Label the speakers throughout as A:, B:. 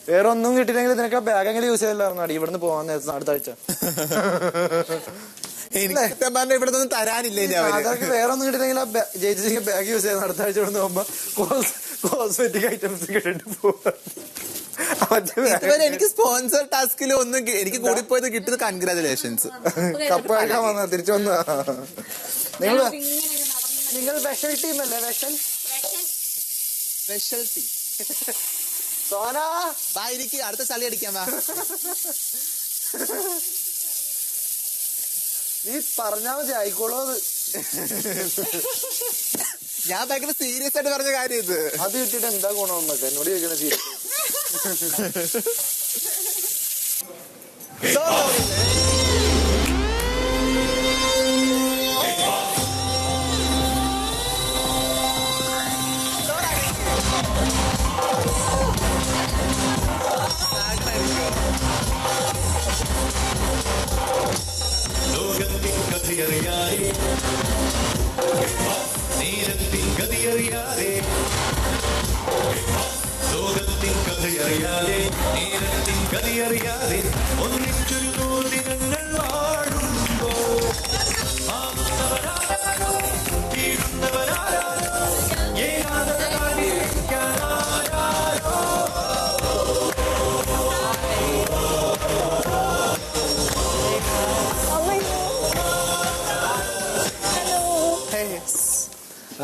A: വേറെ ഒന്നും കിട്ടിയില്ലെങ്കിൽ നിനക്ക് ആ ബാഗ് എങ്ങനെ യൂസ് ചെയ്തില്ലായിരുന്നു അടി ഇവിടുന്ന് പോവാൻ അടുത്ത ആഴ്ച.
B: ഇവിടെ ഒന്നും തരാനില്ല.
A: അതൊക്കെ വേറെ ഒന്നും കിട്ടിയില്ലെങ്കിൽ ആ ജയിച്ചിട്ട് ബാഗ് യൂസ് ചെയ്യുന്ന അടുത്ത ആഴ്ച ഇവിടുന്ന് പോകുമ്പോ കോസ്മെറ്റിക് ഐറ്റംസ് കിട്ടിട്ട് പോവാ.
B: എനിക്ക് സ്പോൺസർ ടാസ്കിൽ ഒന്നും എനിക്ക് കൂടിപ്പോയത് കിട്ടുന്നത് കൺഗ്രാജുലേഷൻസ്.
A: കപ്പ് കഴിക്കാൻ വന്ന തിരിച്ചു വന്ന നിങ്ങൾ വെഷൽ ടീം അല്ലേ? വെഷൽ ടീം സോന
B: ബായിരിക്കും അടുത്ത ചളി അടിക്കാൻ വാ.
A: നീ പറഞ്ഞാ മതി ആയിക്കോളൂ. അത്
B: ഞാൻ ഭയങ്കര സീരിയസ് ആയിട്ട് പറഞ്ഞ കാര്യം ഇത്.
A: അത് കിട്ടിയിട്ട് എന്താ ഗുണമെന്നൊക്കെ എന്നോട് ചോദിക്കണ സീരിയസ്.
C: നേരത്തിൻ ഗതിയറിയാതെ ലോകത്തിൻ കഥയറിയാതെ നേരത്തിൻ ഗതിയറിയാതെ ഒന്നിച്ചൊരു നൂതിനങ്ങൾ വാഴുമ്പോ ആവുന്നവരാരോ വീഴുന്നവരാരോ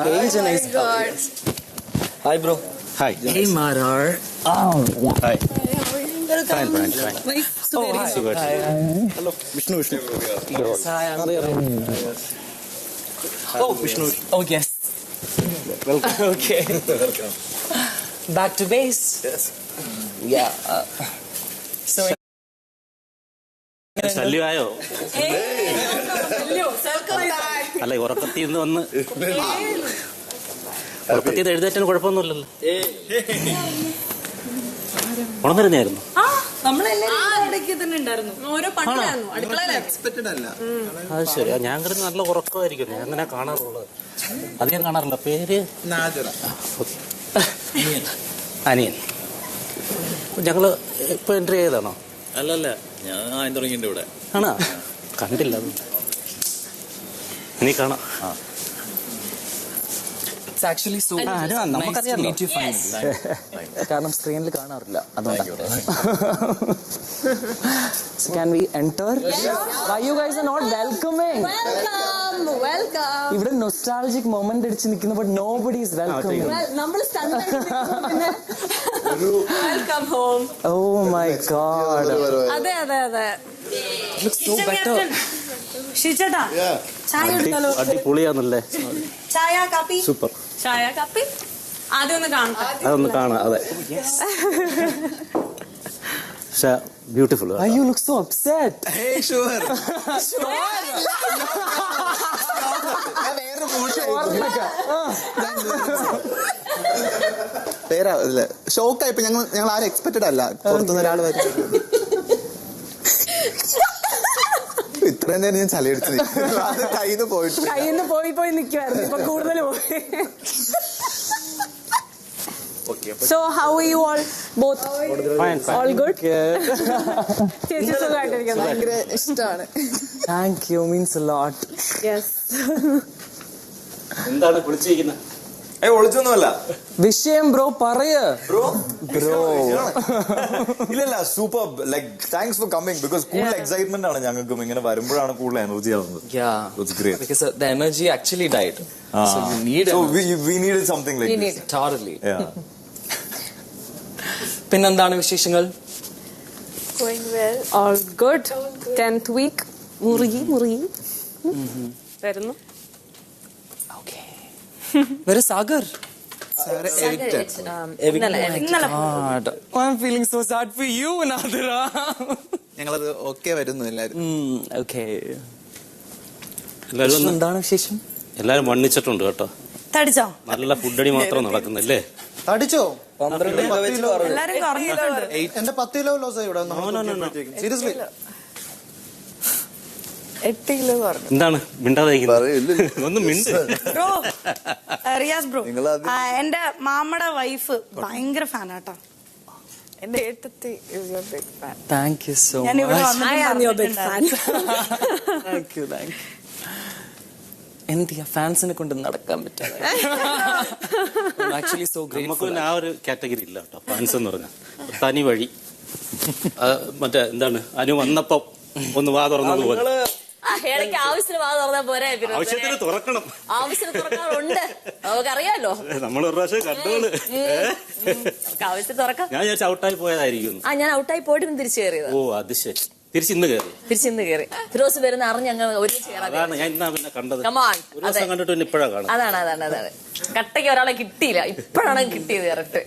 D: He's a nice guy. Hi, bro.
E: Hi.
D: Hey, Marar. Oh, yeah.
E: Hi.
C: Fine.
D: Oh, hi. Hi.
E: Hello. Vishnu.
D: Yes, hi, I'm there.
E: Oh, Vishnu.
D: Oh, yes.
E: Welcome.
D: Okay.
E: Welcome.
D: Back to base.
E: Yes.
D: Yeah. So.
E: ശല്യമായോ? അല്ല ഉറക്കത്തിൽ നിന്ന് വന്ന് ഉറക്കത്തിൽ എഴുതേറ്റാൻ കുഴപ്പമൊന്നുമില്ലല്ലോ. ഉണർന്നിരുന്നായിരുന്നു. അത് ശരി. ഞാൻ കിടന്ന് നല്ല ഉറക്കമായിരിക്കും. ഞാൻ അങ്ങനെ കാണാറുള്ളത്. അധികം കാണാറില്ല. പേര് അനിയൻ. ഞങ്ങള് ഇപ്പൊ എൻട്രി ചെയ്തതാണോ?
F: അല്ലല്ല, ഞാൻ തുടങ്ങിയിട്ട് ഇവിടെ
E: ആണോ? കണ്ടില്ല. നീ കാണാം.
D: It's actually so nice to meet you finally. കാരണം സ്ക്രീനിൽ കാണാറില്ല, അതുകൊണ്ടാണ്. So can we enter? Why you guys are not welcoming?
G: Welcome.
D: ഇവിടെ nostalgic moment അടിച്ച് നിൽക്കുന്നു, but nobody is welcoming.
G: നമ്മൾ welcome home.
D: Oh my god.
G: അതെ.
D: Looks so better.
G: ഷിച്ചേട്ടാ, ചായ എടുത്താലോ?
E: അടിപൊളിയാന്നല്ലേ?
G: ചായ കാപ്പി?
E: സൂപ്പർ.
G: ചായ കാപ്പി ആദ്യം ഒന്ന് കാണട്ടെ.
E: അതൊന്ന് കാണാം. അതെ. Beautiful.
D: Why you look so upset?
B: Hey, sure. പേരല്ലേ ഷോക്കായിപ്പോ ഞങ്ങൾ ആരും എക്സ്പെക്റ്റഡ് അല്ല. പുറത്തുനിന്ന് ഒരാൾ വരും. ഇത്രയും നേരം ഞാൻ ചലയടിച്ചു കയ്യിന്ന്
G: പോയി നിൽക്കുവായിരുന്നു. ഇപ്പൊ കൂടുതൽ പോയി. So how are you all both?
E: Fine.
G: All good? ചേച്ചി സുഖമായിട്ടിരിക്കുന്നു. ഭയങ്കര ഇഷ്ടമാണ്.
D: Thank you, means a lot.
G: Yes.
E: എന്താണ് വിളിച്ചിരിക്കുന്നത്?
A: ഒളിച്ചൊന്നുമല്ല.
D: വിഷയം ബ്രോ പറയ.
A: ബ്രോ ഇല്ലല്ല, super. Like thanks for coming because കൂടുതൽ എക്സൈറ്റ്മെന്റ് ആണ് ഞങ്ങൾക്കും. ഇങ്ങനെ വരുമ്പോഴാണ് കൂടുതൽ എനർജി ആവുന്നത്.
D: Yeah,
A: it's great
D: because the energy actually died. So we
A: needed something like this.
D: Totally.
A: Yeah.
D: പിന്നെന്താണ് വിശേഷങ്ങൾ?
G: Going well. All good. 10th week. മുറുകി വരുന്നു.
D: Okay. Where is Sagar? God, I'm feeling so sad for you, Nadira.
B: ഞങ്ങളത് okay വരുന്നു എല്ലാരും.
D: Okay.
E: എല്ലാരും
D: എന്താണ് വിശേഷം?
E: എല്ലാരും വണ്ണിച്ചിട്ടുണ്ട് കേട്ടോ.
G: തടിച്ചോ?
E: നല്ല ഫുഡടി മാത്രം നടക്കുന്നില്ലേ?
A: തടിച്ചോ?
D: 12 കിലോ വെച്ച് പറഞ്ഞു.
G: എല്ലാരും കുറഞ്ഞിട്ടുണ്ട്.
A: എന്റെ 10 കിലോ ലോസ് ആയി ഇവിടെ. സീരിയസ്ലി
G: 8 കിലോ കുറഞ്ഞു.
E: എന്താണ് മിണ്ടാതെ ഒന്നും മിണ്ട്.
G: ബ്രോ, റിയാസ് ബ്രോ, എന്റെ മാമയുടെ വൈഫ് ഭയങ്കര ഫാനാട്ടോ. എന്റെ ഏട്ടത്തി is your big fan.
D: Thank you so
G: ഞാൻ ഇവിടെ
D: much.
G: I am your big fan.
D: Thank you. എന്ത് ചെയ്യാ, ഫാൻസിനെ കൊണ്ട് നടക്കാൻ പറ്റാതെ. ആക്ച്വലി സോ
E: നമുക്ക്
D: ഗ്രേറ്റ്ഫുൾ.
E: പിന്നെ ആ ഒരു കാറ്റഗറി ഇല്ല കേട്ടോ. ഫാൻസ് എന്ന് പറഞ്ഞാൽ തനി വഴി. മറ്റേ എന്താണ് അനു വന്നപ്പോ ഒന്ന് വാ തുറന്നതുപോലെ
H: ഇടയ്ക്ക് ആവശ്യത്തിന് വാ തുറന്നാ പോരെ.
E: ആവശ്യത്തിന് തുറക്കണം.
H: ആവശ്യത്തിന് തുറക്കാറുണ്ട്, നമുക്കറിയാലോ.
E: നമ്മൾ ഒരു പ്രാവശ്യം കണ്ടോള്.
H: ആവശ്യത്തിന് തുറക്കാം.
E: ഞാൻ ഔട്ടായി പോയതായിരിക്കും.
H: ഞാൻ ഔട്ടായി പോയിട്ട് തിരിച്ചു കയറിയത്.
E: ഓ അത് ശരി. തിരിച്ചിന്ന് കയറി.
H: തിരിച്ചിന്ന് കയറി. ഫിറോസ് വരുന്ന അറിഞ്ഞ് ഞങ്ങൾ ഒരുമിച്ച് കയറാം.
E: അതാണ് ഞാൻ ഇന്നാ പിന്നെ കണ്ടത്.
H: Come on.
E: ഒരു ദിവസം കണ്ടിട്ട് പിന്നെ ഇപ്പഴാ കാണാം.
H: അതാണ് കട്ടയ്ക്ക് ഒരാളെ കിട്ടിയില്ല, ഇപ്പഴാണ് കിട്ടിയത് കറക്റ്റ്.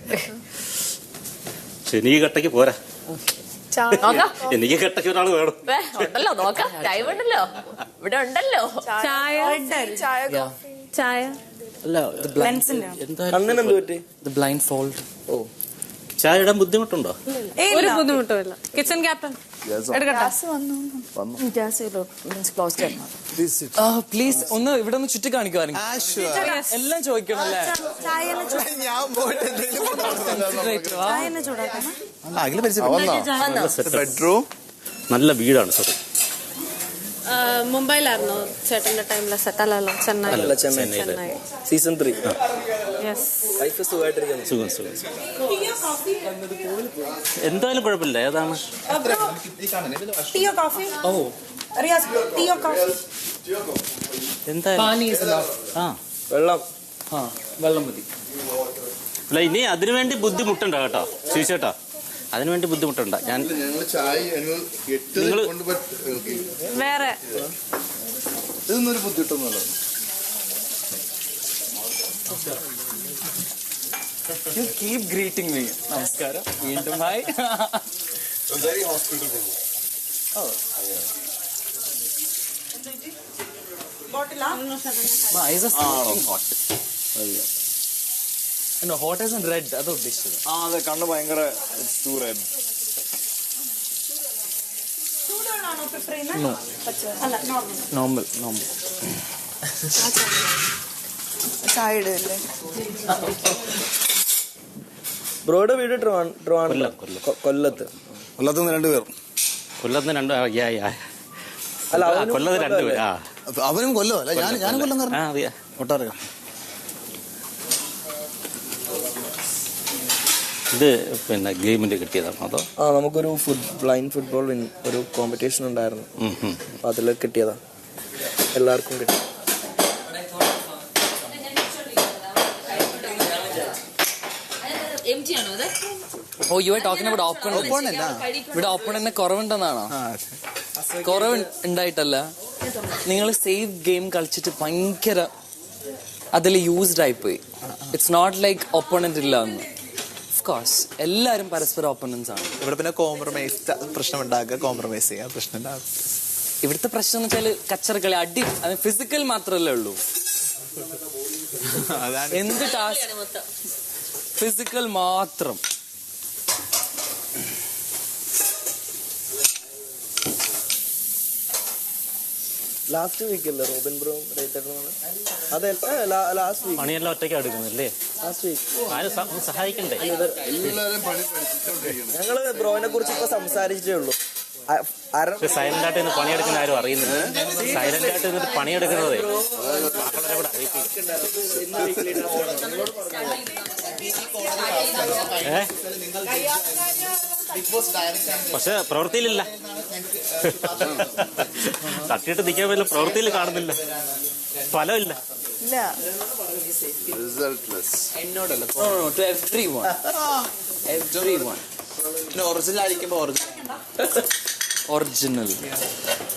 E: എനിക്ക് കട്ടയ്ക്ക് പോരാ.
H: നോക്കാം.
E: എനിക്ക് കട്ടയ്ക്ക് ഒരാൾ വേണം.
H: ഉണ്ടല്ലോ, നോക്കാം. ടൈം ഉണ്ടല്ലോ, ഇവിടെ ഉണ്ടല്ലോ.
G: ചായ
E: അല്ല
D: The blindfold.
E: ഓ ചായ ഇടാൻ ബുദ്ധിമുട്ടുണ്ടോ?
G: ഒരു ബുദ്ധിമുട്ടും ഇല്ല. കിച്ചൺ ക്യാപ്റ്റൻ
D: പ്ലീസ് ഒന്ന് ഇവിടെ ഒന്ന് ചുറ്റി കാണിക്കുവായിരുന്നു. എല്ലാം ചോദിക്കണല്ലേ.
B: ഞാൻ പോയിട്ട് ബെഡ്റൂം
E: നല്ല വീടാണ് സാർ.
G: മുംബൈയിലായിരുന്നു ചേട്ടന്റെ ടൈമിലെ സെറ്റ്. അല്ലല്ലോ, ചെന്നൈ.
D: സീസൺ 3.
E: സുഖം. എന്തായാലും കുഴപ്പമില്ല. ഏതാണ്? എന്തായാലും
D: വെള്ളം മതി.
E: അല്ല ഇനി അതിനുവേണ്ടി ബുദ്ധിമുട്ടണ്ട കേട്ടോ ശിവചേട്ടാ. അതിനുവേണ്ടി ബുദ്ധിമുട്ടണ്ട.
G: വേറെ
B: ഇതൊന്നൊരു ബുദ്ധിമുട്ടൊന്നുമല്ല.
D: You keep greeting me. നമസ്കാരം. വീണ്ടും hi. My eyes are still hot. No, hot as in red. അത് ഉദ്ദേശിച്ചത്.
B: അതെ, കണ്ണ് ഭയങ്കര റെഡ്.
D: നോർമൽ.
G: ചായ ഇടല്ലേ.
I: ബ്രോയുടെ വീട് കൊല്ലത്ത്.
B: കൊല്ലത്തുനിന്ന് 2 പേർ.
E: കൊല്ലത്ത് 2
I: അല്ല,
E: കൊല്ലത്ത് 2 പേര്.
B: അവനും കൊല്ലം അല്ല, ഞാനും കൊല്ലം.
E: അറിയാം.
B: ഒട്ടറിയാം.
E: ഇത് പിന്നെ ഗെയിമിന്റെ കിട്ടിയതാണോ അതോ?
I: നമുക്കൊരു ബ്ലൈൻഡ് ഫുട്ബോൾ ഒരു കോമ്പറ്റീഷൻ ഉണ്ടായിരുന്നു. അപ്പൊ അതിൽ കിട്ടിയതാ. എല്ലാവർക്കും കിട്ടി.
D: Oh, you were talking about opponent. ഇവിടെ ഓപ്പണന്റിന് കുറവുണ്ടെന്നാണോ? കുറവ് ഉണ്ടായിട്ടല്ല, നിങ്ങൾ സേഫ് ഗെയിം കളിച്ചിട്ട് ഭയങ്കര അതിൽ യൂസ്ഡ് ആയിപ്പോയി. ഇറ്റ്സ് നോട്ട് ലൈക്ക് ഓപ്പണന്റ് ഇല്ല എന്ന്. ഓഫ് കോഴ്സ് എല്ലാരും പരസ്പരം ഓപ്പണൻസ് ആണ്.
B: ഇവിടെ പിന്നെ കോംപ്രമൈസ് പ്രശ്നം ഉണ്ടാക്കുക, കോംപ്രമൈസ് ചെയ്യാൻ പ്രശ്നം ഉണ്ടാകും.
D: ഇവിടുത്തെ പ്രശ്നം എന്ന് വെച്ചാൽ കച്ചറക്കളി, അടി. അത് ഫിസിക്കൽ മാത്രല്ലേ ഉള്ളൂ. എന്ത് ടാസ്ക് ഫിസിക്കൽ മാത്രം.
I: ലാസ്റ്റ് വീക്ക് അല്ലേ റോബിൻ ബ്രോയും അതെ, ലാസ്റ്റ് വീക്ക്.
E: പണിയെല്ലാം ഒറ്റയ്ക്ക് എടുക്കുന്നല്ലേ?
I: ലാസ്റ്റ് വീക്ക്
E: ആരും സഹായിക്കണ്ടേ?
I: ഞങ്ങള് ബ്രോയിനെ കുറിച്ച് ഇപ്പൊ സംസാരിച്ചേ ഉള്ളൂ.
E: സൈലന്റ് ആയിട്ട് നിന്ന് പണിയെടുക്കുന്ന ആരും അറിയുന്നില്ല. സൈലന്റ് ആയിട്ട് നിന്നിട്ട് പണിയെടുക്കുന്നതേ മക്കളെ കൂടെ അറിയിപ്പിക്കും. പക്ഷെ പ്രവൃത്തിയിലില്ല. തട്ടിയിട്ട് നിൽക്കാൻ പറ്റില്ല. പ്രവൃത്തിയിൽ കാണുന്നില്ല, ഫലമില്ല.
D: എന്നോടല്ല, to everyone.
B: ഒറിജിനൽ ആയിരിക്കുമ്പോ
D: Original.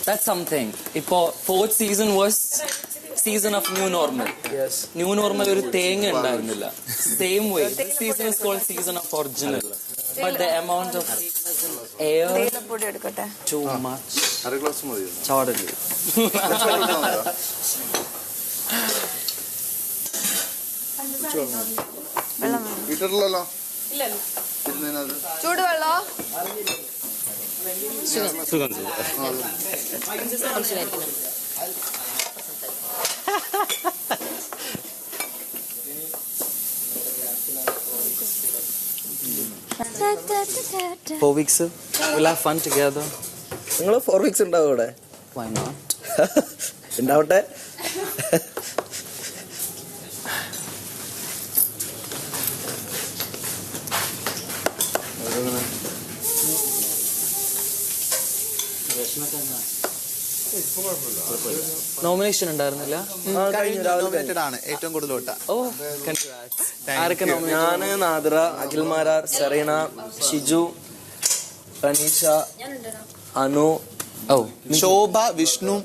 D: That's something. ഇപ്പോ 4th season was season of new normal.
I: Yes.
D: New normal ഒരു തേങ്ങ ഉണ്ടായിരുന്നില്ല. Same way, this season is called season of original. But the amount of air too much. Totally.
B: വീട്ടിലല്ലോ
G: ചൂടുവെള്ളോ?
E: സുഖം.
I: 4 weeks.
D: We'll have fun together.
I: നിങ്ങൾ 4 weeks ഉണ്ടാവും ഇവിടെ.
D: Why not?
I: ഉണ്ടാവട്ടെ.
D: Nomination ഉണ്ടായിരുന്നില്ല?
B: Nominated ആണ് ഏറ്റവും കൂടുതൽ വോട്ട.
D: ഓ, ആരൊക്കെ നോമിനേറ്റ്?
I: ഞാന്, നാദിറ, അഖിൽ മാരാർ, സെറീന, ഷിജു, റനീഷ, അനു,
B: ശോഭ, വിഷ്ണു,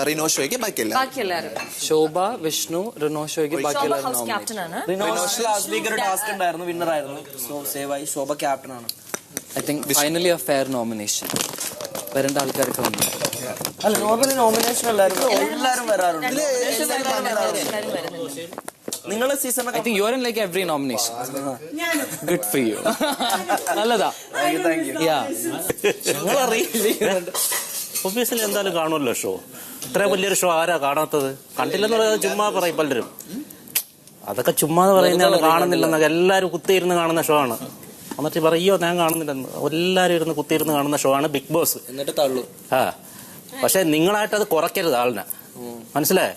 B: റിനോ ഷോയ്ക്ക് ബാക്കിയല്ല.
H: ബാക്കി എല്ലാവരും
D: ശോഭ, വിഷ്ണു, റിനോഷോയ്ക്ക് ബാക്കി എല്ലാവരും
H: ഹൗസ് ക്യാപ്റ്റൻ ആണ്.
I: റിനോഷ് ലാസ്റ്റ് വീക്ക് ഒരു ടാസ്ക് ഉണ്ടായിരുന്നു, വിന്നർ ആയിരുന്നു. സോ സേവ് ആയി. ശോഭ ക്യാപ്റ്റൻ ആണ്.
D: I think finally A fair nomination. വരേണ്ട ആൾക്കാരൊക്കെ വന്നു.
I: അല്ല, നോർമലി നോമിനേഷൻ അല്ലായിരുന്നു. എല്ലാരും വരാറുണ്ട്. നിങ്ങളെ season
D: I think you're in like every nomination. Good for you. നല്ലതാ.
E: ഞങ്ങൾ അറിയില്ല. ഒബ്വിയസ്ലി എന്തായാലും കാണുമല്ലോ ഷോ. ഇത്ര വലിയൊരു ഷോ ആരാ കാണാത്തത്? കണ്ടില്ലെന്ന് പറയുന്നത് ചുമ്മാ പറയും പലരും. അതൊക്കെ ചുമ്മാ പറയുന്നതാണ്, കാണുന്നില്ലെന്നൊക്കെ. എല്ലാവരും കുത്തിയിരുന്ന് കാണുന്ന ഷോ ആണ്. എന്നിട്ട് പറയോ ഞാൻ കാണുന്നില്ലെന്ന്. എല്ലാവരും ഇരുന്ന് കുത്തിയിരുന്ന് കാണുന്ന ഷോ ആണ് ബിഗ് ബോസ്.
I: എന്നിട്ട് തള്ളു.
E: ആ, പക്ഷെ നിങ്ങളായിട്ട് അത് കുറയ്ക്കരുത് ആളിനെ. മനസ്സിലായേ?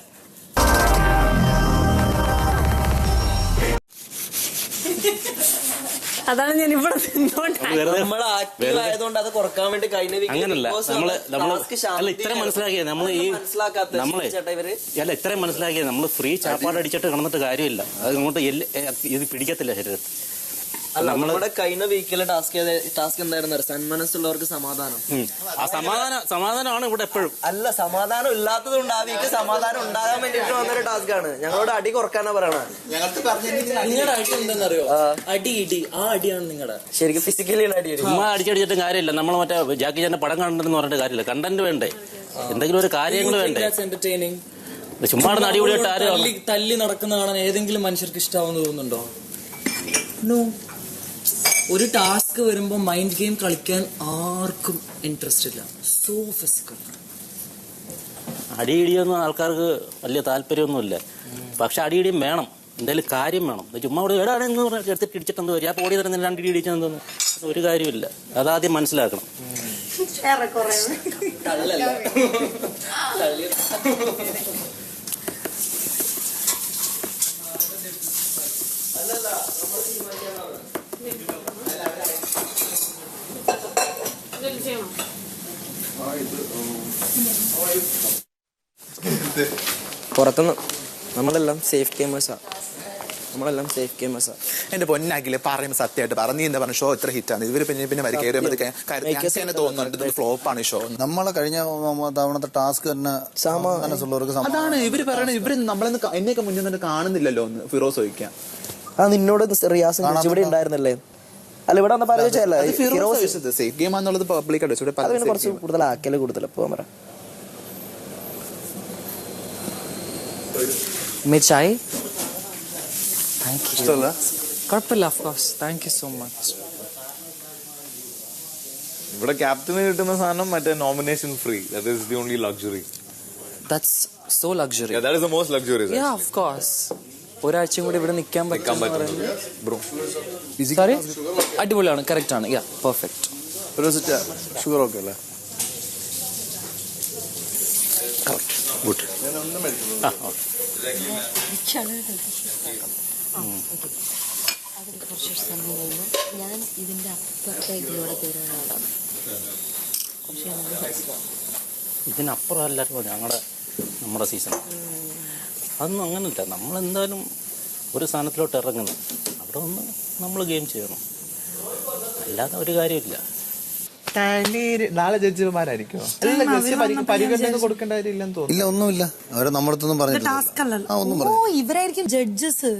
H: അതാണ് ഞാൻ ഇവിടെ
I: നമ്മൾ ആക്റ്റീവ് ആയതുകൊണ്ട് അത് കുറക്കാൻ വേണ്ടി
E: അങ്ങനല്ല. നമ്മള് ഇത്രയും മനസ്സിലാക്കിയത് നമ്മൾ ഇത്രയും മനസ്സിലാക്കിയത് നമ്മൾ ഫ്രീ ചാപ്പാട് അടിച്ചിട്ട് കിടന്നിട്ട് കാര്യമില്ല. അത് ഇങ്ങോട്ട് ഇത് പിടിക്കത്തില്ല ശരീരത്തിൽ.
I: നമ്മുടെ കഴിഞ്ഞ വീക്കിലെ ടാസ്ക് എന്തായിരുന്നു? സന്മനസ്സുള്ളവർക്ക് സമാധാനം.
E: ആ സമാധാനമാണ് ഇവിടെ എപ്പോഴും.
I: അല്ല, സമാധാനം ഇല്ലാത്തത് കൊണ്ട് ആ വീക്ക് സമാധാനം ഉണ്ടാകാൻ വേണ്ടിട്ട് വന്നൊരു ടാസ്ക് ആണ്. ഞങ്ങളോട് അടി കുറക്കാനാ പറയണത്.
D: നിങ്ങളുടെ അടി എന്താണെന്നറിയോ? അടി ഇടി. ആ അടിയാണ് നിങ്ങളുടെ.
I: ശരിക്കും ഫിസിക്കലി അടി.
E: ചുമ്മാ അടിച്ചടിച്ചിട്ടും കാര്യമില്ല. നമ്മൾ മറ്റേ ജാക്കി ചാന്റെ പടം കണ്ടെന്ന് പറഞ്ഞിട്ട് കാര്യമില്ല. കണ്ടന്റ് വേണ്ടേ? എന്തെങ്കിലും ഒരു കാര്യങ്ങൾ വേണ്ടേ? ചുമ്മാ അടിപൊളിയായിട്ട് ആരും
D: തല്ലി നടക്കുന്ന കാണാൻ ഏതെങ്കിലും മനുഷ്യർക്ക് ഇഷ്ടാവെന്ന് തോന്നുന്നുണ്ടോ? നോ. ഒരു ടാസ്ക് വരുമ്പോ മൈൻഡ് ഗെയിം കളിക്കാൻ ആർക്കും ഇൻട്രസ്റ്റ് ഇല്ല. So physical.
E: അടിയിടിയൊന്നും ആൾക്കാർക്ക് വലിയ താല്പര്യമൊന്നുമില്ല. പക്ഷെ അടിയിടിയും വേണം. എന്തായാലും കാര്യം വേണം. ചുമ്മാ ഇവിടെ എവിടെയാണെന്ന് പറഞ്ഞാൽ എടുത്തിട്ട് ഇടിച്ചിട്ടെന്ത് വരും? ആ ഓടി തരുന്ന 2 ഇടി ഇടിച്ചെന്ന് ഒരു കാര്യമില്ല. അതാദ്യം മനസ്സിലാക്കണം.
I: പുറത്തുനിന്ന് നമ്മളെല്ലാം സേഫ് ഗെയിമേഴ്സാ.
B: എന്റെ പൊന്നാക്കില്ലേ പറയുമ്പോൾ സത്യമായിട്ട് പറഞ്ഞു. എന്താ പറഞ്ഞ ഷോ ഇത്ര ഹിറ്റാണ്. ഇവര് പിന്നെ കയറി തോന്നുന്നുണ്ട് ഫ്ലോപ്പാണ് ഷോ.
A: നമ്മളെ കഴിഞ്ഞ തവണത്തെ ടാസ്ക് തന്നെ മനസ്സുള്ളവർക്ക്
B: അതാണ് ഇവര് പറയണത്. ഇവര് നമ്മളെന്ന് എന്നെയൊക്കെ മുന്നിൽ നിന്ന് കാണുന്നില്ലല്ലോ എന്ന് ഫിറോസ് ചോദിക്കാം.
I: നിന്നോട് റിയാസ് ഇവിടെ ഉണ്ടായിരുന്നല്ലേ? അല്ല, ഇവിടെ
B: സേഫ് ഗെയിം ആണെന്നുള്ളത് പബ്ലിക് ആയിട്ട്
I: കുറച്ച് കൂടുതൽ ആക്കല് കൂടുതൽ പോകാൻ പറ.
D: മിഠായി കുഴപ്പമില്ല. Of course. Thank you so much.
F: ഇവിടെ ക്യാപ്റ്റന് കിട്ടുന്ന സാധനം മറ്റേ nomination free. That is the only luxury.
D: That's so luxury.
F: That is the most luxurious.
D: Yeah, of course. ഒരാഴ്ചയും കൂടി ഇവിടെ നിൽക്കാൻ പറ്റും. അടിപൊളിയാണ്. കറക്റ്റ് ആണ്. യാ, പെർഫെക്റ്റ്.
A: ഷുഗർ ഒക്കെ അല്ലേ?
E: ഗുഡ്.
C: കുറച്ച് സമയം കഴിഞ്ഞു ഞാൻ ഇതിന്റെ അപ്പുറത്തെ ഇതിലൂടെ കയറുന്നതാണ്.
E: ഇതിനപ്പുറം അല്ലായിരുന്നു നമ്മുടെ സീസൺ. അതൊന്നും അങ്ങനെയില്ല. നമ്മളെന്തായാലും ഒരു സ്ഥാനത്തിലോട്ട് ഇറങ്ങുന്നു. അവിടെ ഒന്ന് നമ്മൾ ഗെയിം ചെയ്യണം. അല്ലാതെ ഒരു കാര്യമില്ല.
B: നാളെ ജഡ്ജിമാരായിരിക്കും. പരിഗണന കൊടുക്കേണ്ട കാര്യമില്ലെന്ന് തോന്നുന്നു.
A: ഇല്ല, ഒന്നുമില്ല. അവരെ നമ്മളടുത്തൊന്നും പറഞ്ഞിട്ടില്ല.
C: ഇവരായിരിക്കും ജഡ്ജസ്.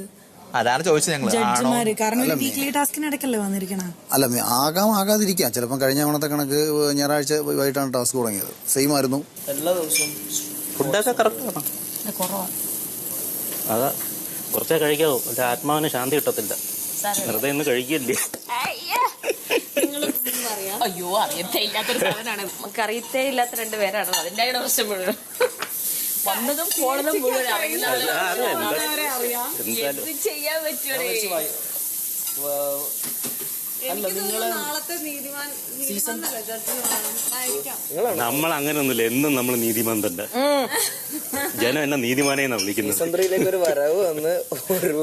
B: അതാണ് ചോദിച്ചത് ഞങ്ങൾ.
C: ജഡ്ജിമാര് കാരണം വീക്ക്ലി ടാസ്കിനിടയ്ക്കല്ലേ വന്നിരിക്കണം.
A: അല്ല, ആകാതിരിക്കാം. ചിലപ്പോൾ കഴിഞ്ഞ തവണത്തെ കണക്ക് ഞായറാഴ്ച വൈകിട്ടാണ് ടാസ്ക് തുടങ്ങിയത്. സെയിം ആയിരുന്നു
I: എല്ലാ ദിവസവും.
E: ഫുഡൊക്കെ കറക്റ്റ് ആണ്.
C: കുറവാണ്.
E: അതാ കുറച്ചേ കഴിക്കാവൂ. എന്റെ ആത്മാവിന് ശാന്തി കിട്ടത്തില്ല. വെറുതെ ഇന്ന് കഴിക്കില്ലേ?
H: അയ്യോ, അറിയത്തേ ഇല്ലാത്തൊരു സാധനമാണ്. നമുക്ക് അറിയത്തേ ഇല്ലാത്ത 2 പേരാണ്. അതിന്റെ പ്രശ്നം മുഴുവൻ വന്നതും പോണതും മുഴുവൻ അറിയാം. എന്ത് ചെയ്യാൻ പറ്റുമോ?
E: നമ്മൾ അങ്ങനെയൊന്നുമില്ല, എന്നും നമ്മൾ നീതിമാൻ തന്നെ. ജനം എന്നെ നീതിമാനെന്നാ വിളിക്കുന്നത്.
I: സീസൺ ഒരു വരവ് വന്ന് ഒരു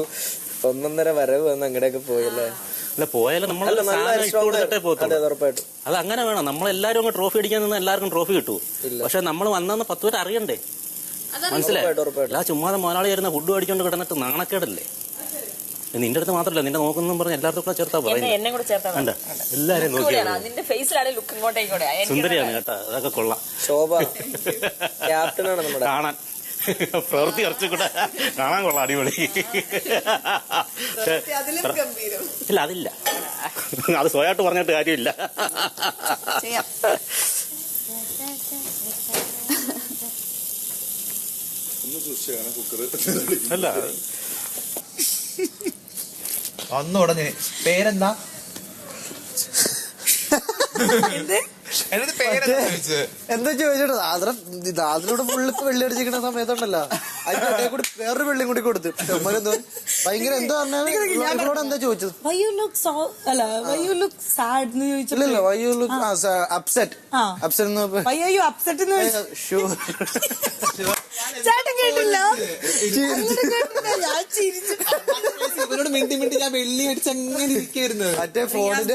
I: 1.5 വരവ് വന്ന് അങ്ങനെയൊക്കെ പോയല്ലേ.
E: അല്ല പോയാലും നമ്മൾ ഇട്ടുകൊടുത്തിട്ടേ പോകത്തുള്ളൂ.
I: ഉറപ്പായിട്ടും
E: അത് അങ്ങനെ വേണം. നമ്മളെല്ലാരും അങ്ങ് ട്രോഫി അടിക്കാൻ നിന്ന് എല്ലാവർക്കും ട്രോഫി കിട്ടൂ. പക്ഷെ നമ്മൾ വന്നെന്ന് 10 പേര് അറിയണ്ടേ? മനസ്സിലായി? അല്ല ചുമ്മാതെ മുതലാളി വരുന്ന ഫുഡ് അടിച്ചോണ്ട് കിടന്നിട്ട് നാണക്കേടല്ലേ? നിന്റെ അടുത്ത് മാത്രമല്ല, നിന്നെ നോക്കുന്നു പറഞ്ഞ എല്ലാവർക്കും കൂടെ ചേർത്താ പറയുന്നത്. എല്ലാരും നോക്കിയാണ്. സുന്ദരിയാണ് കേട്ടാ, അതൊക്കെ കൊള്ളാം.
I: ശോഭ ക്യാപ്റ്റനാണ് നമ്മുടെ.
E: കാണാൻ പ്രവൃത്തി കുറച്ചുകൂടെ കാണാൻ കൊള്ളാം, അടിപൊളി. ഇല്ല അതില്ല, അത് സ്വയായിട്ട് പറഞ്ഞിട്ട് കാര്യമില്ല. അല്ല
B: ഒന്ന് ഉടനെ പേരെന്താ?
A: എന്താ ചോദിച്ചോട്ടോ, അതിലൂടെ ഫുള്ളിപ്പ് വെള്ളി അടിച്ചിരിക്കുന്ന സമയത്തുണ്ടല്ലോ, അതിന്റെ കൂടി വേറൊരു വെള്ളിയും കൂടി കൊടുത്തു. എന്തോ ഭയങ്കര എന്തോ പറഞ്ഞാൽ എന്താ ചോദിച്ചത്? ഇല്ലല്ലോ, why you look upset. Upset
B: ഇവരോട് മിണ്ടി മിണ്ടി ഞാൻ വെള്ളി അടിച്ച് അങ്ങനെ ഇരിക്കുന്നു.
A: മറ്റേ ഫോണിന്റെ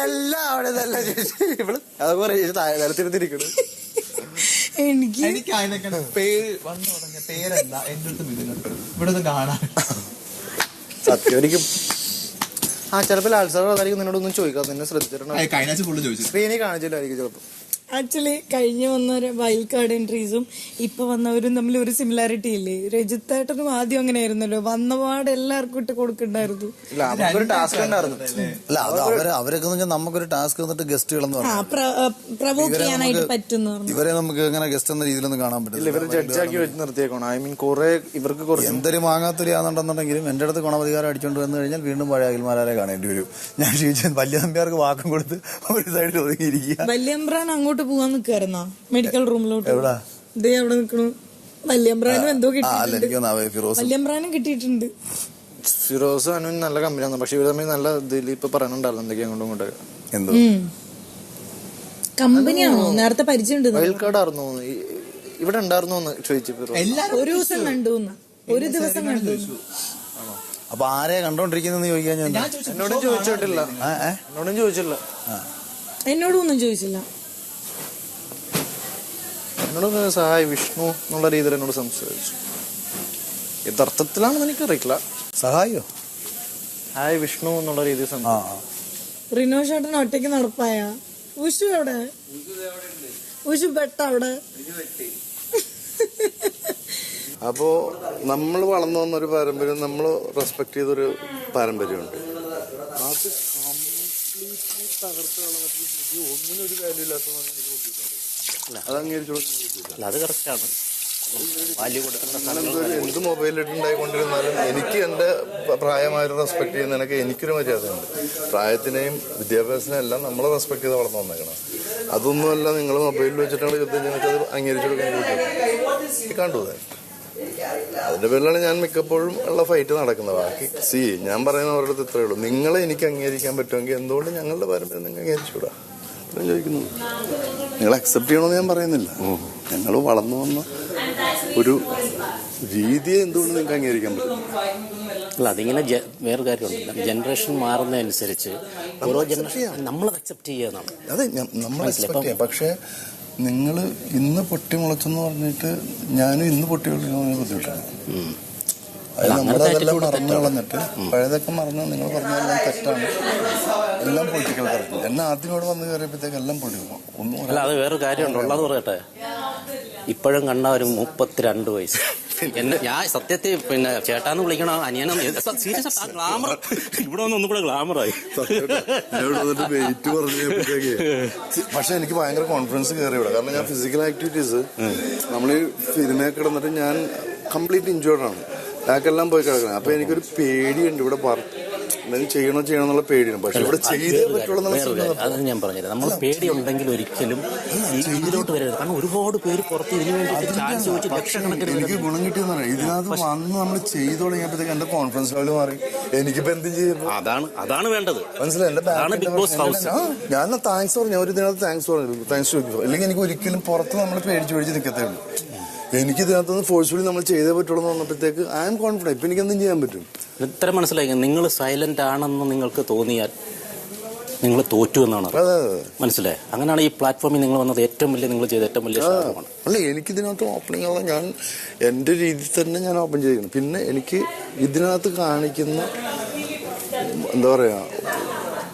A: എല്ലാം അവിടെ നല്ല ഇവള് അതുപോലെ തലത്തിരുത്തിരിക്കണു.
B: എനിക്ക് അതിനൊക്കെ പേര് വന്നു തുടങ്ങിയ പേരെന്താ എന്റെ അടുത്ത് ഇവിടെ കാണാൻ
A: സത്യം. എനിക്കും ചിലപ്പോൾ ആൾസാർ അതായിരിക്കും നിന്നോടൊന്നും ചോദിക്കാം, നിന്നെ ശ്രദ്ധിച്ചിട്ടുണ്ടോ? സ്ക്രീനിൽ കാണിച്ചില്ലായിരിക്കും ചിലപ്പോ.
J: ആക്ച്വലി കഴിഞ്ഞ വന്ന വൈൽഡ് കാർഡ് എൻട്രീസും ഇപ്പൊ വന്നവരും തമ്മിൽ ഒരു സിമിലാരിറ്റി ഇല്ലേ? രജിത്തേട്ടനും ആദ്യം അങ്ങനെ ആയിരുന്നല്ലോ, വന്നപാട് എല്ലാവർക്കും ഇട്ട് കൊടുക്കണ്ടായിരുന്നു.
K: അവരൊക്കെ നമുക്കൊരു ടാസ്ക് തന്നിട്ട് ഗസ്റ്റുകളെന്ന്
J: പ്രവോക്ക് ചെയ്യാനായിട്ട് പറ്റുന്നു.
K: ഇവരെ നമുക്ക് എങ്ങനെ ഗസ്റ്റ് എന്ന രീതിയിലൊന്നും കാണാൻ പറ്റില്ല.
A: ഇവര് ജഡ്ജാക്കി വെച്ച് നിർത്തിയേക്കണം. ഐ മീൻ കുറെ ഇവർക്ക്
K: എന്തൊരു മാങ്ങാത്തൊരിയാന്നുണ്ടെന്നുണ്ടെങ്കിലും എന്റെ അടുത്ത് ഗുണപരിഹാരം അടിച്ചോണ്ട് വന്നു കഴിഞ്ഞാൽ വീണ്ടും പഴയ അഖിൽമാരെ കാണേണ്ടി വരും. ഞാൻ ചോദിച്ചത് വലിയ നമ്പ്യാർക്ക് വാക്കും കൊടുത്ത് ഒരു സൈഡിൽ ഒതുങ്ങിയിരിക്കുക.
J: വല്യമ്പ്രാൻ അങ്ങോട്ട് പോവാൻ നിൽക്കായിരുന്നോ മെഡിക്കൽ റൂമിലോട്ട്? ഇതേ അവിടെ നിൽക്കണു. വല്യമ്പ്രാനും എന്തോ കിട്ടിയിട്ടുണ്ട്, വല്യമ്പ്രാനും കിട്ടിയിട്ടുണ്ട്.
A: ഫിറോസ് അനുവിന് നല്ല കമ്പനിയാണ്, പക്ഷെ ഇവർ തമ്മിൽ നല്ല ഇതിൽ ഇപ്പൊ പറയുന്നുണ്ടായിരുന്നു എന്തൊക്കെയാ അങ്ങോട്ടും ഇങ്ങോട്ടൊക്കെ.
K: എന്തോ
J: കമ്പനിയാണോ? നേരത്തെ പരിചയമുണ്ട്.
A: വൈൽഡ് കാർഡ് ആയിരുന്നു ഇവിടെ ഉണ്ടായിരുന്നു ചോദിച്ചു.
J: ഒരു ദിവസം കണ്ടു, ഒരു ദിവസം കണ്ടു.
K: അപ്പൊ ആരെയാ കണ്ടോണ്ടിരിക്കുന്ന ചോദിക്കാൻ
A: എന്നോടും ചോദിച്ചിട്ടില്ല. എന്നോടും ചോദിച്ചില്ല.
J: എന്നോടൊന്നും ചോദിച്ചില്ല.
A: എന്നോട് സഹായ് വിഷ്ണു എന്നുള്ള രീതിയിൽ എന്നോട് സംസാരിച്ചു. യഥാർത്ഥത്തിലാണെന്ന് എനിക്കറിയില്ല.
K: സഹായോ
A: ഹായ് വിഷ്ണു എന്നുള്ള രീതിയിൽ സംസാരിച്ചു.
J: റിനോ ചേട്ടൻ ഒറ്റയ്ക്ക് നടപ്പായ ഉഷു എവിടെ? ഉഷു പെട്ട അവിടെ.
L: അപ്പോ നമ്മൾ വളർന്നു വന്നൊരു പാരമ്പര്യം, നമ്മൾ റെസ്പെക്ട് ചെയ്തൊരു പാരമ്പര്യമുണ്ട്. അത് കംപ്ലീറ്റ്ലി തകർത്ത് കളഞ്ഞിട്ട് ഒന്നിനൊരു വാല്യൂ ഇല്ലാത്തതാണ് എനിക്ക് തോന്നിയിട്ടുണ്ട്. അത് അംഗീകരിച്ചു.
E: അത് കറക്റ്റാണ്.
L: എന്ത് മൊബൈലിട്ടുണ്ടായിക്കൊണ്ടിരുന്നാലും എനിക്ക് എൻ്റെ പ്രായമായൊരു റെസ്പെക്ട് ചെയ്യുന്നതിനൊക്കെ എനിക്കൊരു മര്യാദയുണ്ട്. പ്രായത്തിനെയും വിദ്യാഭ്യാസത്തിനെയും എല്ലാം നമ്മൾ റെസ്പെക്ട് ചെയ്ത് വളർന്നു വന്നേക്കണം. അതൊന്നുമല്ല നിങ്ങൾ മൊബൈലിൽ വെച്ചിട്ടാണ് യുദ്ധം ചെയ്യുന്നത്, അത് അംഗീകരിച്ചു കൊടുക്കാൻ കണ്ടു. അതിന്റെ പേരിലാണ് ഞാൻ മിക്കപ്പോഴും ഉള്ള ഫൈറ്റ് നടക്കുന്നത്. ബാക്കി ഞാൻ പറയുന്ന അവരുടെ അടുത്ത് ഇത്രയേ ഉള്ളൂ. നിങ്ങളെ എനിക്ക് അംഗീകരിക്കാൻ പറ്റുമെങ്കിൽ എന്തുകൊണ്ട് ഞങ്ങളുടെ പാരമ്പര്യം നിങ്ങൾ അംഗീകരിച്ചുകൂടാ? ഞാൻ ചോദിക്കുന്നു. നിങ്ങൾ അക്സെപ്റ്റ് ചെയ്യണമെന്ന് ഞാൻ പറയുന്നില്ല. ഞങ്ങൾ വളർന്നു വന്ന ഒരു രീതിയെ എന്തുകൊണ്ട് നിങ്ങൾക്ക് അംഗീകരിക്കാൻ പറ്റും?
E: അല്ല അതിങ്ങനെ വേറെ കാര്യമുണ്ടല്ലോ, ജനറേഷൻ മാറുന്നതനുസരിച്ച് ഓരോ ജനറേഷൻ നമ്മൾ അക്സെപ്റ്റ് ചെയ്യാന്നാണ്.
L: അതെ, നമ്മൾ അക്സെപ്റ്റ് ചെയ്യാം. പക്ഷെ നിങ്ങൾ ഇന്ന് പൊട്ടി മുളച്ചെന്ന് പറഞ്ഞിട്ട് ഞാനും ഇന്ന് പൊട്ടി മുളക്കുന്ന ബുദ്ധിമുട്ടാണ്. നമ്മളതെല്ലാം മറന്നു കളഞ്ഞിട്ട് പഴയതൊക്കെ മറന്ന് നിങ്ങൾ പറഞ്ഞതെല്ലാം തെറ്റാണ്, എല്ലാം പൊളിറ്റിക്കൽ കറക്റ്റ്. എന്നെ ആദ്യമോട് വന്ന് കയറിയപ്പോഴത്തേക്ക് എല്ലാം പൊളിക്കും. ഒന്നും
E: അല്ല, അത് വേറെ കാര്യമുണ്ട്. ഉള്ളത് പറയട്ടെ, ഇപ്പോഴും കണ്ട ഒരു 32 വയസ്സ് ഞാൻ സത്യത്തിൽ പിന്നെ ചേട്ടാന്ന് വിളിക്കണം, അനിയനും സീരിയസ് ഗ്ലാമർ. ഇവിടെ വന്ന് ഒന്നും കൂടെ ഗ്ലാമറായി.
L: വെയിറ്റ് പറഞ്ഞപ്പോഴത്തേക്ക് പക്ഷെ എനിക്ക് ഭയങ്കര കോൺഫിഡൻസ് കയറി ഇവിടെ. കാരണം ഞാൻ ഫിസിക്കൽ ആക്ടിവിറ്റീസ് നമ്മൾ ഈ സിനിമയൊക്കെ കിടന്നിട്ട് ഞാൻ കംപ്ലീറ്റ് ഇൻജോർഡ് ആണ്. ബാക്കെല്ലാം പോയി കിടക്കണം. അപ്പൊ എനിക്കൊരു പേടിയുണ്ട് ഇവിടെ എന്തെങ്കിലും ചെയ്യണോ എന്നുള്ള പേടിയാണ്. പക്ഷെ ഇവിടെ ചെയ്തേ പറ്റുള്ളൂ.
E: അത് ഞാൻ പറഞ്ഞത് നമ്മൾ പേടിയുണ്ടെങ്കിൽ ഒരിക്കലും ഇതിലോട്ട് വരരുത്. കാരണം ഒരുപാട് പേര് പുറത്ത് ഇതിനു വേണ്ടി ചാൻസ് വെച്ച് ലക്ഷക്കണക്കിന്
L: എനിക്ക് ഗുണം കിട്ടിയെന്ന് പറയാം. ഇതിനകത്ത് വന്ന് നമ്മൾ ചെയ്തു തുടങ്ങിയപ്പോഴത്തേക്ക് എന്റെ കോൺഫിഡൻസ് ലെവൽ മാറി. എനിക്കിപ്പോ എന്ത് ചെയ്യും?
E: അതാണ് വേണ്ടത്.
L: മനസ്സിലായി? എന്റെ
E: ബിഗ് ബോസ് ഹൗസ്.
L: ഞാൻ താങ്ക്സ് പറഞ്ഞു. ഒരു ഇതിനകത്ത് താങ്ക്സ് പറഞ്ഞു. താങ്ക്സ് ചോദിക്കും. അല്ലെങ്കിൽ എനിക്ക് ഒരിക്കലും പുറത്ത് നമ്മൾ പേടിച്ച് നിൽക്കത്തേ ഉള്ളൂ. എനിക്ക് ഇതിനകത്തുനിന്ന് ഫോഴ്സ്ഫുള്ളി നമ്മൾ ചെയ്തേ പറ്റുള്ളൂ എന്ന് പറഞ്ഞപ്പോഴത്തേക്ക് ഐ ആം കോൺഫിഡന്റ്. ഇപ്പൊ എനിക്ക് എന്തും ചെയ്യാൻ പറ്റും.
E: ഇത്ര മനസ്സിലായി. നിങ്ങൾ സൈലന്റ് ആണെന്ന് നിങ്ങൾക്ക് തോന്നിയാൽ നിങ്ങൾ തോറ്റു എന്നാണ് മനസ്സിലായി. അങ്ങനെയാണ് ഈ പ്ലാറ്റ്ഫോമിൽ നിങ്ങൾ വന്നത്. ഏറ്റവും വലിയ നിങ്ങൾ ചെയ്ത ഏറ്റവും വലിയ സാധനമാണ്.
L: അല്ല, എനിക്കിതിനകത്ത് ഓപ്പണിംഗ് ആവാൻ ഞാൻ എന്റെ രീതിയിൽ തന്നെ ഞാൻ ഓപ്പൺ ചെയ്യണം. പിന്നെ എനിക്ക് ഇതിനകത്ത് കാണിക്കുന്ന എന്താ പറയാ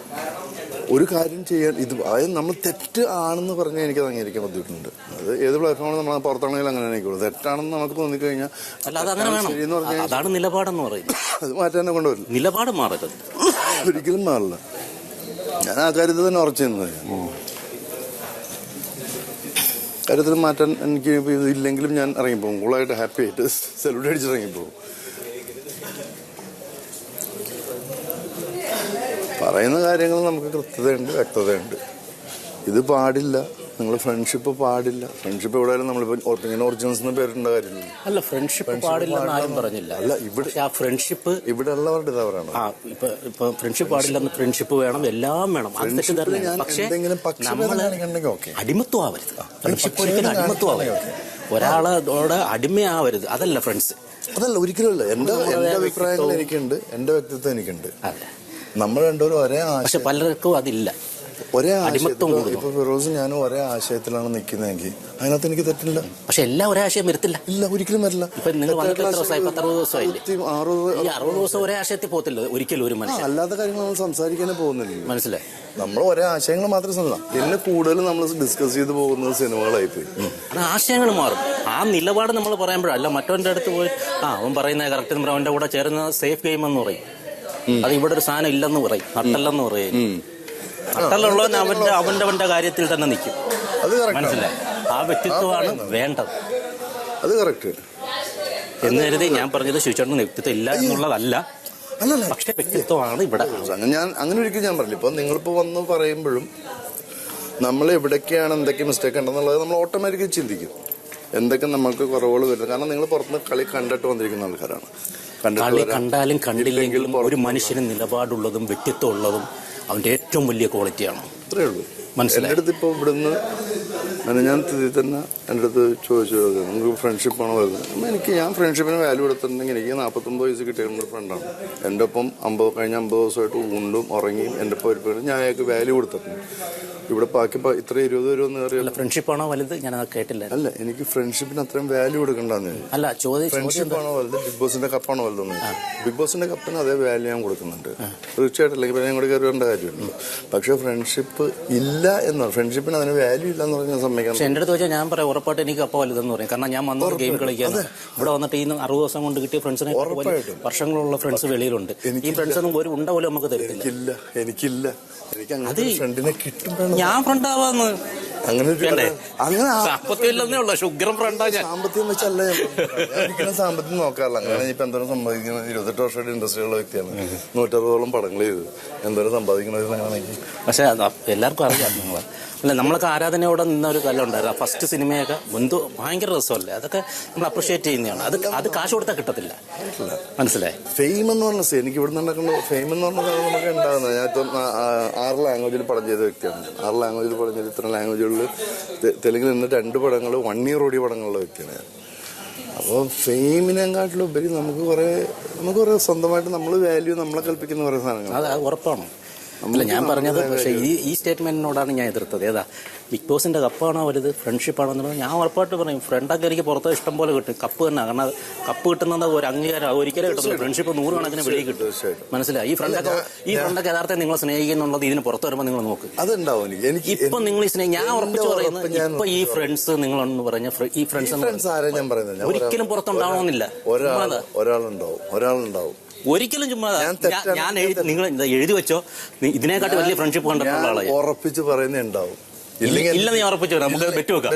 L: ഒരു കാര്യം ചെയ്യാൻ ഇത് അതായത് നമ്മൾ തെറ്റ് ആണെന്ന് പറഞ്ഞാൽ എനിക്കത് അംഗീകരിക്കാൻ ബുദ്ധിമുട്ടുണ്ട്. അത് ഏത് പ്ലാറ്റ്ഫോമിൽ നമ്മൾ പുറത്താണെങ്കിലും അങ്ങനെ ആയിക്കോളൂ. തെറ്റാണെന്ന് നമുക്ക് തോന്നിക്കഴിഞ്ഞാൽ
E: അതാണ് നിലപാടെന്ന് പറയുന്നത്.
L: അത് മാറ്റാൻ കൊണ്ടുവരില്ല.
E: നിലപാട് മാറരുത്,
L: ഒരിക്കലും മാറില്ല. ഞാൻ ആ കാര്യത്തിൽ തന്നെ ഉറച്ചു നിന്നത്. കാര്യത്തിൽ മാറ്റാൻ എനിക്ക് ഇല്ലെങ്കിലും ഞാൻ ഇറങ്ങിപ്പോകും. കൂളായിട്ട് ഹാപ്പി ആയിട്ട് സെലിബ്രേറ്റ് അടിച്ച് ഇറങ്ങിപ്പോകും. പറയുന്ന കാര്യങ്ങൾ നമുക്ക് കൃത്യതയുണ്ട്, വ്യക്തതയുണ്ട്. ഇത് പാടില്ല, നിങ്ങൾ ഫ്രണ്ട്ഷിപ്പ് പാടില്ല. ഫ്രണ്ട്ഷിപ്പ് എവിടെയാലും നമ്മളിപ്പോ ഇങ്ങനെ ഒറിജിനൽസ് എന്ന് പേരുണ്ട കാര്യമില്ല.
E: അല്ല, ഫ്രണ്ട്ഷിപ്പ് പാടില്ല ആരും പറഞ്ഞില്ല.
L: അല്ല, ഇവിടെ ആ ഫ്രണ്ട്ഷിപ്പ് ഇവിടെ ഉള്ളവരുടെ ഇതവരാണ്.
E: ഇപ്പൊ ഫ്രണ്ട്ഷിപ്പ് പാടില്ലെന്ന് ഫ്രണ്ട്ഷിപ്പ് വേണം, എല്ലാം വേണം. പക്ഷേ അടിമത്വം ആവരുത്. ഫ്രണ്ട്ഷിപ്പ് ഒരിക്കലും അടിമത്വം ആവരുത്. ഒരാളോട് അടിമയാവരുത്. അതല്ല ഫ്രണ്ട്സ്.
L: അതല്ല, ഒരിക്കലും അല്ല. എന്റെ അഭിപ്രായങ്ങൾ എനിക്കുണ്ട്, എന്റെ വ്യക്തിത്വം എനിക്കുണ്ട്. നമ്മൾ രണ്ടുപേരും ഒരേ ആശയം.
E: പക്ഷെ പലർക്കും അതില്ല.
L: ഒരേ ആശയത്വം. ഇപ്പൊ ഫിറോസും ഞാനും ഒരേ ആശയത്തിലാണ് നിൽക്കുന്നതെങ്കിൽ അതിനകത്ത് എനിക്ക് തെറ്റില്ല.
E: പക്ഷെ എല്ലാം ഒരേ ആശയം വരത്തില്ല.
L: ഇല്ല, ഒരിക്കലും വരില്ല.
E: ഇപ്പൊ നിങ്ങൾ വന്നിട്ട് 60 ദിവസമായില്ലേ? 60 ദിവസം ഒരേ ആശയത്തിൽ പോകത്തില്ല ഒരിക്കലും ഒരു മനുഷ്യൻ.
L: അല്ലാത്ത കാര്യങ്ങൾ നമ്മൾ സംസാരിക്കാനേ പോകുന്നില്ല.
E: മനസ്സിലായി?
L: നമ്മൾ ഒരേ ആശയങ്ങൾ മാത്രമേ സംസാരിക്കാം. പിന്നെ കൂടുതൽ നമ്മൾ ഡിസ്കസ് ചെയ്ത് പോകുന്നത് സിനിമകളായിപ്പോയി.
E: ആശയങ്ങൾ മാറും. ആ നിലപാട് നമ്മൾ പറയുമ്പോഴല്ല മറ്റവന്റെ അടുത്ത് പോയി അവൻ പറയുന്നത് കറക്റ്റ് എന്ന് അവന്റെ കൂടെ ചേർന്ന സേഫ് ഗെയിം എന്ന് പറയും. അത് ഇവിടെ ഒരു സാധനം ഇല്ലെന്ന് പറയും, നട്ടല്ലെന്ന് പറയും. നട്ടലുള്ളവൻ അവന്റെ കാര്യത്തിൽ തന്നെ നിൽക്കും. മനസ്സിലായി? ആ വ്യക്തിത്വമാണ് വേണ്ടത്.
L: അത് കറക്റ്റ്
E: എന്ന് കരുതി ഞാൻ പറഞ്ഞത് ശിവചേട്ടന് വ്യക്തിത്വം ഇല്ല എന്നുള്ളതല്ല. പക്ഷെ വ്യക്തിത്വമാണ് ഇവിടെ.
L: ഞാൻ അങ്ങനെ ഒരിക്കലും ഞാൻ പറഞ്ഞില്ല. ഇപ്പൊ നിങ്ങളിപ്പോ വന്ന് പറയുമ്പോഴും നമ്മൾ എവിടേക്കാണ് എന്തൊക്കെ മിസ്റ്റേക്ക് ഉണ്ടെന്നുള്ളത് നമ്മൾ ഓട്ടോമാറ്റിക്കലി ചിന്തിക്കും. എന്തൊക്കെ നമ്മൾക്ക് കുറവുകൾ വരുന്നത്. കാരണം നിങ്ങൾ പുറത്തുനിന്ന് കളി കണ്ടിട്ട് വന്നിരിക്കുന്ന ആൾക്കാരാണ്.
E: കളി കണ്ടാലും കണ്ടില്ലെങ്കിലും ഒരു മനുഷ്യന് നിലപാടുള്ളതും വ്യക്തിത്വം ഉള്ളതും അവന്റെ ഏറ്റവും വലിയ ക്വാളിറ്റിയാണ്.
L: അത്രേ ഉള്ളൂ. എൻ്റെ അടുത്ത് ഇപ്പോൾ ഇവിടുന്ന് ഞാൻ തന്നെ എൻ്റെ അടുത്ത് ചോദിച്ചു, നമുക്ക് ഫ്രണ്ട്ഷിപ്പാണോ വരുന്നത്? ഞാൻ ഫ്രണ്ട്ഷിപ്പിന് വാല്യൂ എടുത്തിട്ടുണ്ടെങ്കിൽ എനിക്ക് 49 വയസ്സ് കിട്ടിയ ഫ്രണ്ടാണ്. എൻ്റെ ഒപ്പം കഴിഞ്ഞ 50 ദിവസമായിട്ട് ഉണ്ടും ഉറങ്ങിയും എൻ്റെ ഒപ്പം ഞാൻ അയാൾക്ക് വാല്യൂ കൊടുത്തിട്ടുണ്ട്. ഇവിടെ ബാക്കി ഇത്ര 20 രൂപ അറിയാം.
E: ഫ്രണ്ട്ഷിപ്പാണോ വലുത്? ഞാൻ കേട്ടില്ല.
L: അല്ല, എനിക്ക് ഫ്രണ്ട്ഷിപ്പിന് അത്രയും വാല്യൂ കൊടുക്കണ്ടെന്ന്.
E: അല്ല,
L: ഫ്രണ്ട്ഷിപ്പാണോ വലുത്, ബിഗ് ബോസിന്റെ കപ്പാണോ വലുതെന്ന്? ബിഗ് ബോസിന്റെ കപ്പിന് അതേ വാല്യൂ ഞാൻ കൊടുക്കുന്നുണ്ട് തീർച്ചയായിട്ടും. അല്ലെങ്കിൽ ഞാൻ കൂടെ കയറി വരേണ്ട കാര്യമുണ്ട്. പക്ഷെ ഫ്രണ്ട്ഷിപ്പ് ഇല്ല എന്നാണ്, ഫ്രണ്ട്ഷിപ്പിന് അതിന് വാല്യൂ ഇല്ല എന്ന് പറഞ്ഞാൽ സമ്മതിക്കാം.
E: പക്ഷെ എൻ്റെ അടുത്ത് വെച്ചാൽ ഞാൻ പറയാം ഉറപ്പായിട്ട് എനിക്ക് കപ്പ വലുതെന്ന് പറയും. കാരണം ഞാൻ വന്നത് ഗെയിം കളിക്കാൻ. ഇവിടെ വന്നിട്ട് ഈ 60 ദിവസം കൊണ്ട് കിട്ടിയ ഫ്രണ്ട്സിനെ വർഷങ്ങളുള്ള ഫ്രണ്ട്സ് വെളിയിലുണ്ട്. ഈ ഫ്രണ്ട്സൊന്നും ഒരു ഉണ്ട പോലും നമുക്ക് തരത്തില്ല.
L: എനിക്കില്ല. എനിക്ക് ഫ്രണ്ടിനെ കിട്ടും.
E: ഞാൻ ഫ്രണ്ട് ആവാന്ന്
L: അങ്ങനെ
E: സാമ്പത്തികമില്ലെന്നേ ഉള്ളൂ. ശുഗ്രം ഫ്രണ്ടാ ഞാൻ.
L: സാമ്പത്തികം വെച്ചല്ല ഒരിക്കലും സാമ്പത്തികം നോക്കാറില്ല. അങ്ങനെ ഇപ്പൊ എന്തോരം സമ്പാദിക്കുന്നത്? 28 വർഷമായിട്ട് ഇൻഡസ്ട്രിയുള്ള വ്യക്തിയാണ്. 160ഓളം പടങ്ങൾ ചെയ്ത് എന്തോരം സമ്പാദിക്കുന്നത്.
E: പക്ഷെ എല്ലാവർക്കും അറിയാം. നിങ്ങളെ അല്ല, നമ്മളൊക്കെ ആരാധനയോടെ നിന്ന ഒരു കാലം ഉണ്ടായിരുന്നു. ഫസ്റ്റ് സിനിമയൊക്കെ ഭയങ്കര രസമല്ലേ? അതൊക്കെ നമ്മൾ അപ്രിഷിയേറ്റ് ചെയ്യുന്നതാണ്. അത് കാശ് കൊടുത്താൽ കിട്ടത്തില്ല. മനസ്സിലായി?
L: ഫെയിം എന്ന് പറഞ്ഞ എനിക്ക് ഇവിടെ നിന്നുണ്ടാക്കുന്ന ഫെയിം എന്ന് പറഞ്ഞ നമുക്ക് ഉണ്ടാകുന്നത്. ഞാൻ ഇപ്പം 6 ലാംഗ്വേജിൽ പടം ചെയ്ത വ്യക്തിയാണ്. 6 ലാംഗ്വേജിൽ പടം ചെയ്ത് ഇത്ര ലാംഗ്വേജുകളിൽ തെലുങ്കിൽ നിന്ന് 2 പടങ്ങൾ 1 year ഓടിയ പടങ്ങളുള്ള വ്യക്തിയാണ് ഞാൻ. അപ്പോൾ ഫെയിമിനെക്കാട്ടിലും ഉപരി നമുക്ക് കുറെ സ്വന്തമായിട്ട് നമ്മൾ വാല്യൂ നമ്മളെ കൽപ്പിക്കുന്ന കുറെ സാധനങ്ങൾ.
E: അത് ഉറപ്പാണ്. അല്ല, ഞാൻ പറഞ്ഞത് പക്ഷേ ഈ സ്റ്റേറ്റ്മെന്റിനോടാണ് ഞാൻ എതിർത്തത്. ഏതാ ബിഗ് ബോസിന്റെ കപ്പാണോ വലുത്, ഫ്രണ്ട്ഷിപ്പാണോ എന്നുള്ളത് ഞാൻ ഉറപ്പായിട്ട് പറയും. ഫ്രണ്ടൊക്കെ എനിക്ക് പുറത്ത് ഇഷ്ടം പോലെ കിട്ടും. കപ്പ് തന്നെ. കാരണം കപ്പ് കിട്ടുന്നത് ഒരു അംഗീകാരം ഒരിക്കലും കിട്ടുന്നില്ല. ഫ്രണ്ട്ഷിപ്പ് 100 കണക്കിന് വെളിയിൽ കിട്ടും. മനസ്സിലായി? ഈ ഫ്രണ്ടൊക്കെ യഥാർത്ഥം നിങ്ങളെ സ്നേഹിക്കുന്നുള്ളത് ഇതിന് പുറത്ത് വരുമ്പോൾ നിങ്ങൾ നോക്ക്.
L: അതുണ്ടാവും.
E: ഇപ്പൊ നിങ്ങൾ ഈ സ്നേഹം ഞാൻ ഉറപ്പിച്ച് പറയുന്നത് ഇപ്പൊ ഈ ഫ്രണ്ട്സ് നിങ്ങളൊന്ന് പറഞ്ഞ ഈ ഫ്രണ്ട്സ് ഒരിക്കലും പുറത്തുണ്ടാവണമെന്നില്ല.
L: ഒരാളുണ്ടാവും
E: ഒരിക്കലും. ചുമ്മാ ഞാൻ നിങ്ങൾ എഴുതി വെച്ചോ, ഇതിനെക്കാട്ടി വലിയ ഫ്രണ്ട്ഷിപ്പ് കണ്ടിട്ടുള്ള ആളാണ്.
L: ഉറപ്പിച്ച് പറയുന്നുണ്ടാവും.
E: ഇല്ലെന്ന് ഞാൻ ഉറപ്പിച്ചു. നമുക്ക് ബെറ്റ് വെക്കാം.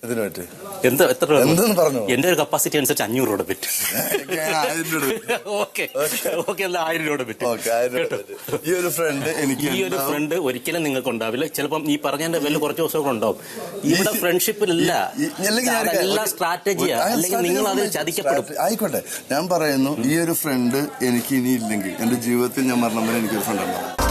L: ഇതിന് പറ്റി
E: എന്താ എത്ര രൂപ?
L: എന്തെന്ന് പറഞ്ഞു?
E: എന്റെ ഒരു കപ്പാസിറ്റി അനുസരിച്ച് 500 രൂപ പറ്റും.
L: 1000 രൂപ.
E: ഓക്കെ അല്ല 1000 രൂപ പറ്റും.
L: ഓക്കെ, 1000 രൂപ പറ്റും. ഈ ഒരു ഫ്രണ്ട് എനിക്ക്
E: ഈ ഒരു ഫ്രണ്ട് ഒരിക്കലും നിങ്ങൾക്ക് ഉണ്ടാവില്ല. ചിലപ്പം ഈ പറഞ്ഞതിന്റെ വില കുറച്ച് ദിവസമൊക്കെ ഉണ്ടാവും. ഇവിടെ ഫ്രണ്ട്ഷിപ്പിലില്ല, അതെല്ലാം സ്ട്രാറ്റജിയാ. അല്ലെങ്കിൽ നിങ്ങൾ അതിൽ ചതിക്കപ്പെടും.
L: ആയിക്കോട്ടെ, ഞാൻ പറയുന്നു ഈ ഒരു ഫ്രണ്ട് എനിക്ക് ഇനി ഇല്ലെങ്കിൽ എന്റെ ജീവിതത്തിൽ ഞാൻ മരണം വരെ എനിക്കൊരു ഫ്രണ്ട് ഉണ്ടാവും.